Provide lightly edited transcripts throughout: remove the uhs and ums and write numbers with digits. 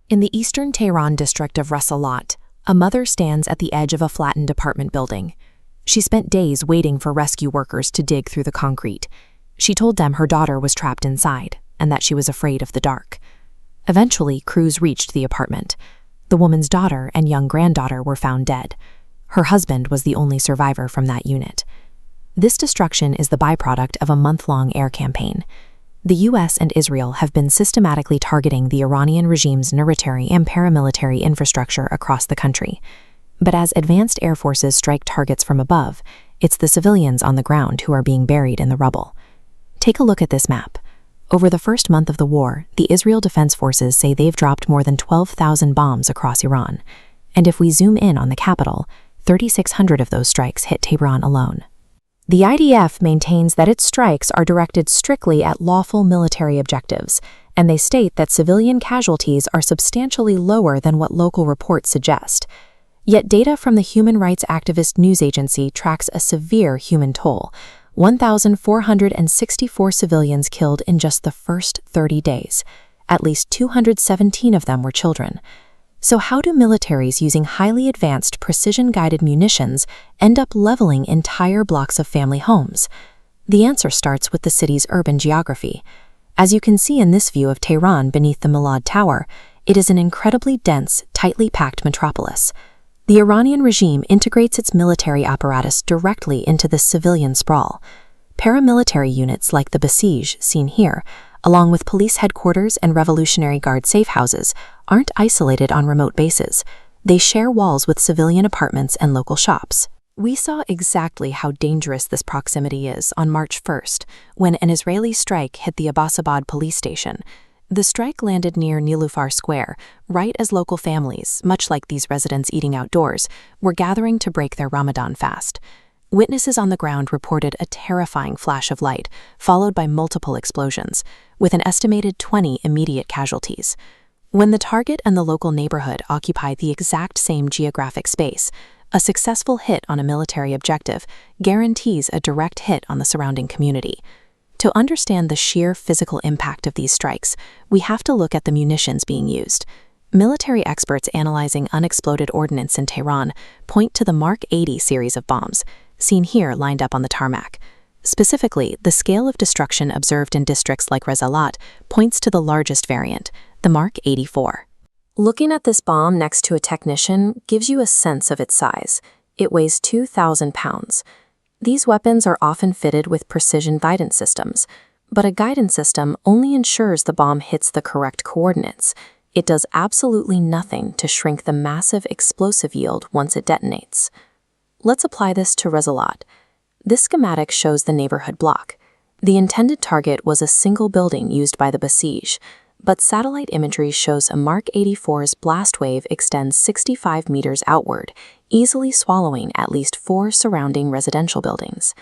In the eastern Tehran district of Resalat, a mother stands at the edge of a flattened apartment building. She spent days waiting for rescue workers to dig through the concrete. She told them her daughter was trapped inside and that she was afraid of the dark. Eventually, crews reached the apartment. The woman's daughter and young granddaughter were found dead. Her husband was the only survivor from that unit. This destruction is the byproduct of a month-long air campaign. The US and Israel have been systematically targeting the Iranian regime's military and paramilitary infrastructure across the country. But as advanced air forces strike targets from above, it's the civilians on the ground who are being buried in the rubble. Take a look at this map. Over the first month of the war, the Israel Defense Forces say they've dropped more than 12,000 bombs across Iran. And if we zoom in on the capital, 3,600 of those strikes hit Tehran alone. The IDF maintains that its strikes are directed strictly at lawful military objectives, and they state that civilian casualties are substantially lower than what local reports suggest. Yet data from the human rights activist news agency tracks a severe human toll: 1,464 civilians killed in just the first 30 days. At least 217 of them were children. So how do militaries using highly advanced precision-guided munitions end up leveling entire blocks of family homes? The answer starts with the city's urban geography. As you can see in this view of Tehran beneath the Milad Tower, it is an incredibly dense, tightly packed metropolis. The Iranian regime integrates its military apparatus directly into this civilian sprawl. Paramilitary units like the Basij, seen here, along with police headquarters and Revolutionary Guard safe houses, aren't isolated on remote bases. They share walls with civilian apartments and local shops. We saw exactly how dangerous this proximity is on March 1st, when an Israeli strike hit the Abbasabad police station. The strike landed near Nilufar Square, right as local families, much like these residents eating outdoors, were gathering to break their Ramadan fast. Witnesses on the ground reported a terrifying flash of light, followed by multiple explosions, with an estimated 20 immediate casualties. When the target and the local neighborhood occupy the exact same geographic space, a successful hit on a military objective guarantees a direct hit on the surrounding community. To understand the sheer physical impact of these strikes, we have to look at the munitions being used. Military experts analyzing unexploded ordnance in Tehran point to the Mark 80 series of bombs, seen here lined up on the tarmac. Specifically, the scale of destruction observed in districts like Resalat points to the largest variant, the Mark 84. Looking at this bomb next to a technician gives you a sense of its size. It weighs 2,000 pounds. These weapons are often fitted with precision guidance systems, but a guidance system only ensures the bomb hits the correct coordinates. It does absolutely nothing to shrink the massive explosive yield once it detonates. Let's apply this to Resalat. This schematic shows the neighborhood block. The intended target was a single building used by the Basij, but satellite imagery shows a Mark 84's blast wave extends 65 meters outward, easily swallowing at least 4 surrounding residential buildings.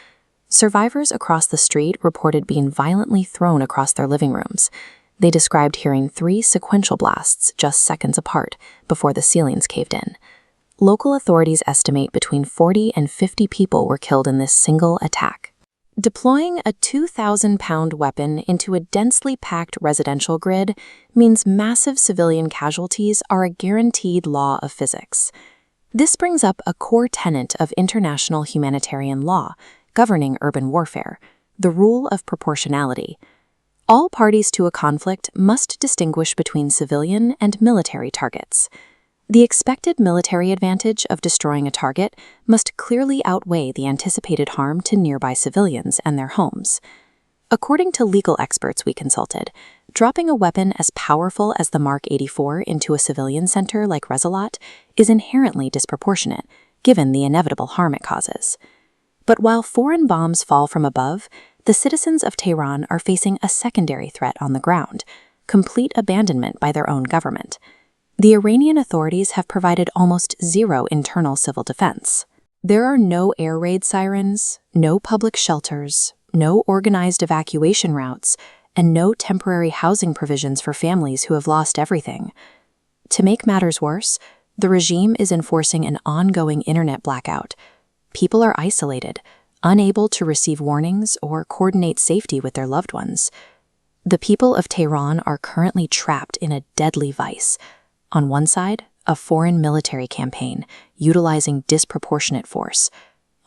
Survivors across the street reported being violently thrown across their living rooms. They described hearing 3 sequential blasts just seconds apart before the ceilings caved in. Local authorities estimate between 40 and 50 people were killed in this single attack. Deploying a 2,000-pound weapon into a densely packed residential grid means massive civilian casualties are a guaranteed law of physics. This brings up a core tenet of international humanitarian law governing urban warfare, the rule of proportionality. All parties to a conflict must distinguish between civilian and military targets. The expected military advantage of destroying a target must clearly outweigh the anticipated harm to nearby civilians and their homes. According to legal experts we consulted, dropping a weapon as powerful as the Mark 84 into a civilian center like Resalat is inherently disproportionate, given the inevitable harm it causes. But while foreign bombs fall from above, the citizens of Tehran are facing a secondary threat on the ground: complete abandonment by their own government. The Iranian authorities have provided almost zero internal civil defense. There are no air raid sirens, no public shelters, no organized evacuation routes, and no temporary housing provisions for families who have lost everything. To make matters worse, the regime is enforcing an ongoing internet blackout. People are isolated, unable to receive warnings or coordinate safety with their loved ones. The people of Tehran are currently trapped in a deadly vice, On one side, a foreign military campaign utilizing disproportionate force.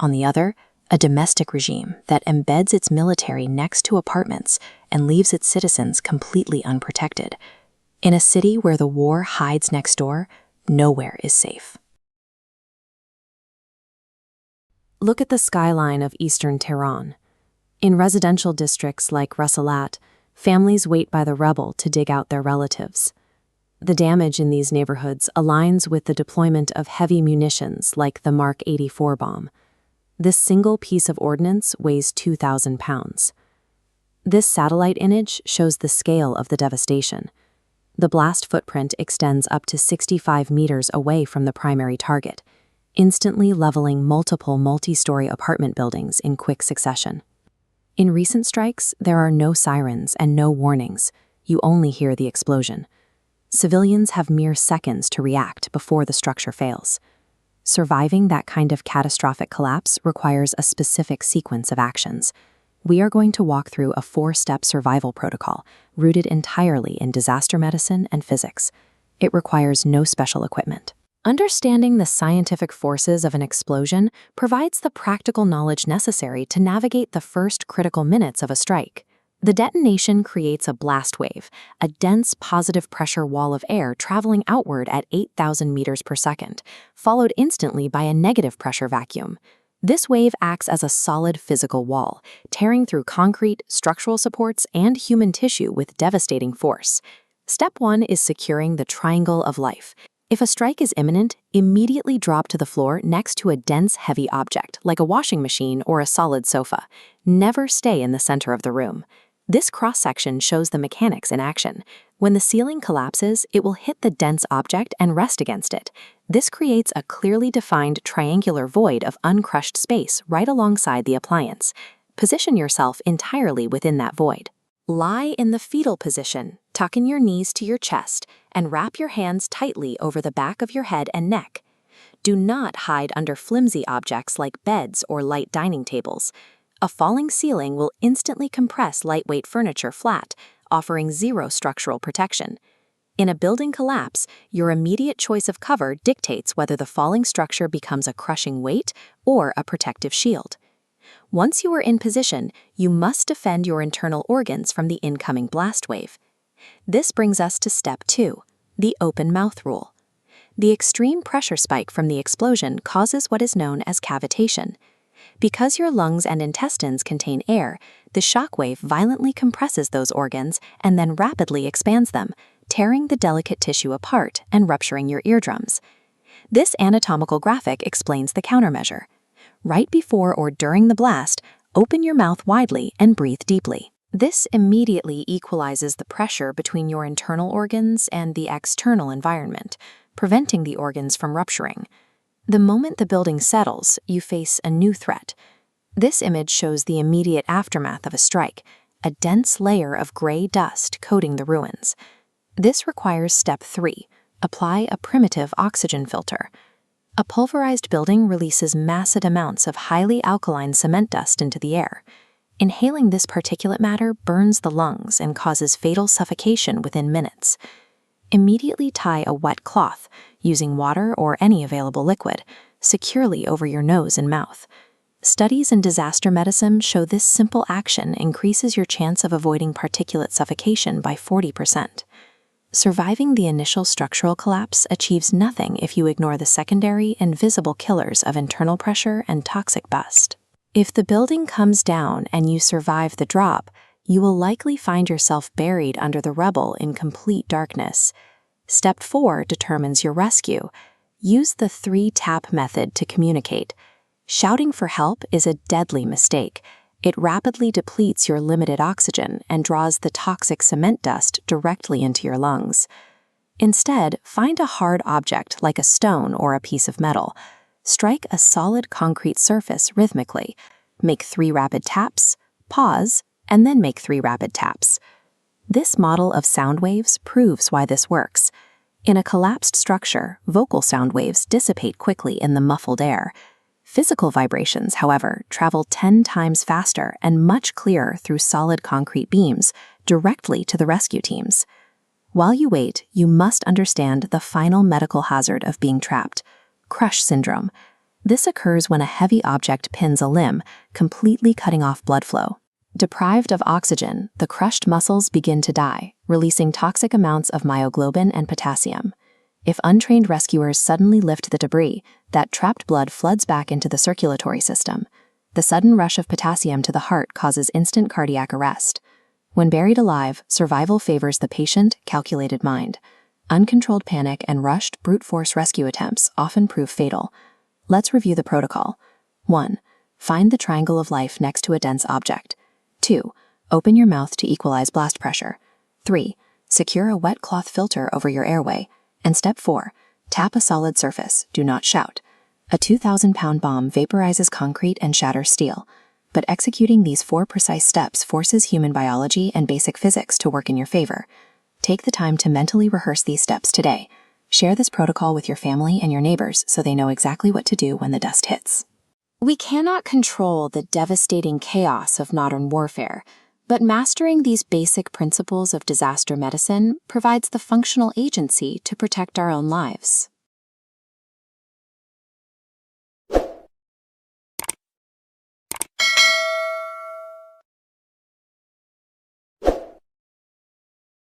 On the other, a domestic regime that embeds its military next to apartments and leaves its citizens completely unprotected. In a city where the war hides next door, nowhere is safe. Look at the skyline of eastern Tehran. In residential districts like Resalat, families wait by the rubble to dig out their relatives. The damage in these neighborhoods aligns with the deployment of heavy munitions like the Mark 84 bomb. This single piece of ordnance weighs 2,000 pounds. This satellite image shows the scale of the devastation. The blast footprint extends up to 65 meters away from the primary target, instantly leveling multiple multi-story apartment buildings in quick succession. In recent strikes, there are no sirens and no warnings. You only hear the explosion. Civilians have mere seconds to react before the structure fails. Surviving that kind of catastrophic collapse requires a specific sequence of actions. We are going to walk through a 4-step survival protocol rooted entirely in disaster medicine and physics. It requires no special equipment. Understanding the scientific forces of an explosion provides the practical knowledge necessary to navigate the first critical minutes of a strike. The detonation creates a blast wave, a dense positive pressure wall of air traveling outward at 8,000 meters per second, followed instantly by a negative pressure vacuum. This wave acts as a solid physical wall, tearing through concrete, structural supports, and human tissue with devastating force. Step 1 is securing the triangle of life. If a strike is imminent, immediately drop to the floor next to a dense, heavy object, like a washing machine or a solid sofa. Never stay in the center of the room. This cross-section shows the mechanics in action. When the ceiling collapses, it will hit the dense object and rest against it. This creates a clearly defined triangular void of uncrushed space right alongside the appliance. Position yourself entirely within that void. Lie in the fetal position, tuck in your knees to your chest, and wrap your hands tightly over the back of your head and neck. Do not hide under flimsy objects like beds or light dining tables. A falling ceiling will instantly compress lightweight furniture flat, offering zero structural protection. In a building collapse, your immediate choice of cover dictates whether the falling structure becomes a crushing weight or a protective shield. Once you are in position, you must defend your internal organs from the incoming blast wave. This brings us to step 2, the open mouth rule. The extreme pressure spike from the explosion causes what is known as cavitation. Because your lungs and intestines contain air, the shock wave violently compresses those organs and then rapidly expands them, tearing the delicate tissue apart and rupturing your eardrums. This anatomical graphic explains the countermeasure. Right before or during the blast, open your mouth widely and breathe deeply. This immediately equalizes the pressure between your internal organs and the external environment, preventing the organs from rupturing. The moment the building settles, you face a new threat. This image shows the immediate aftermath of a strike, a dense layer of gray dust coating the ruins. This requires step 3, apply a primitive oxygen filter. A pulverized building releases massive amounts of highly alkaline cement dust into the air. Inhaling this particulate matter burns the lungs and causes fatal suffocation within minutes. Immediately tie a wet cloth, using water or any available liquid, securely over your nose and mouth. Studies in disaster medicine show this simple action increases your chance of avoiding particulate suffocation by 40%. Surviving the initial structural collapse achieves nothing if you ignore the secondary and visible killers of internal pressure and toxic bust. If the building comes down and you survive the drop, you will likely find yourself buried under the rubble in complete darkness. Step 4 determines your rescue. Use the 3-tap method to communicate. Shouting for help is a deadly mistake. It rapidly depletes your limited oxygen and draws the toxic cement dust directly into your lungs. Instead, find a hard object like a stone or a piece of metal. Strike a solid concrete surface rhythmically. Make 3 rapid taps, pause, and then make 3 rapid taps. This model of sound waves proves why this works. In a collapsed structure, vocal sound waves dissipate quickly in the muffled air. Physical vibrations, however, travel 10 times faster and much clearer through solid concrete beams, directly to the rescue teams. While you wait, you must understand the final medical hazard of being trapped: crush syndrome. This occurs when a heavy object pins a limb, completely cutting off blood flow. Deprived of oxygen, the crushed muscles begin to die, releasing toxic amounts of myoglobin and potassium. If untrained rescuers suddenly lift the debris, that trapped blood floods back into the circulatory system. The sudden rush of potassium to the heart causes instant cardiac arrest. When buried alive, survival favors the patient, calculated mind. Uncontrolled panic and rushed, brute force rescue attempts often prove fatal. Let's review the protocol. 1. Find the triangle of life next to a dense object. 2. Open your mouth to equalize blast pressure. 3. Secure a wet cloth filter over your airway. And step 4. Tap a solid surface, do not shout. A 2,000-pound bomb vaporizes concrete and shatters steel. But executing these 4 precise steps forces human biology and basic physics to work in your favor. Take the time to mentally rehearse these steps today. Share this protocol with your family and your neighbors so they know exactly what to do when the dust hits. We cannot control the devastating chaos of modern warfare, but mastering these basic principles of disaster medicine provides the functional agency to protect our own lives.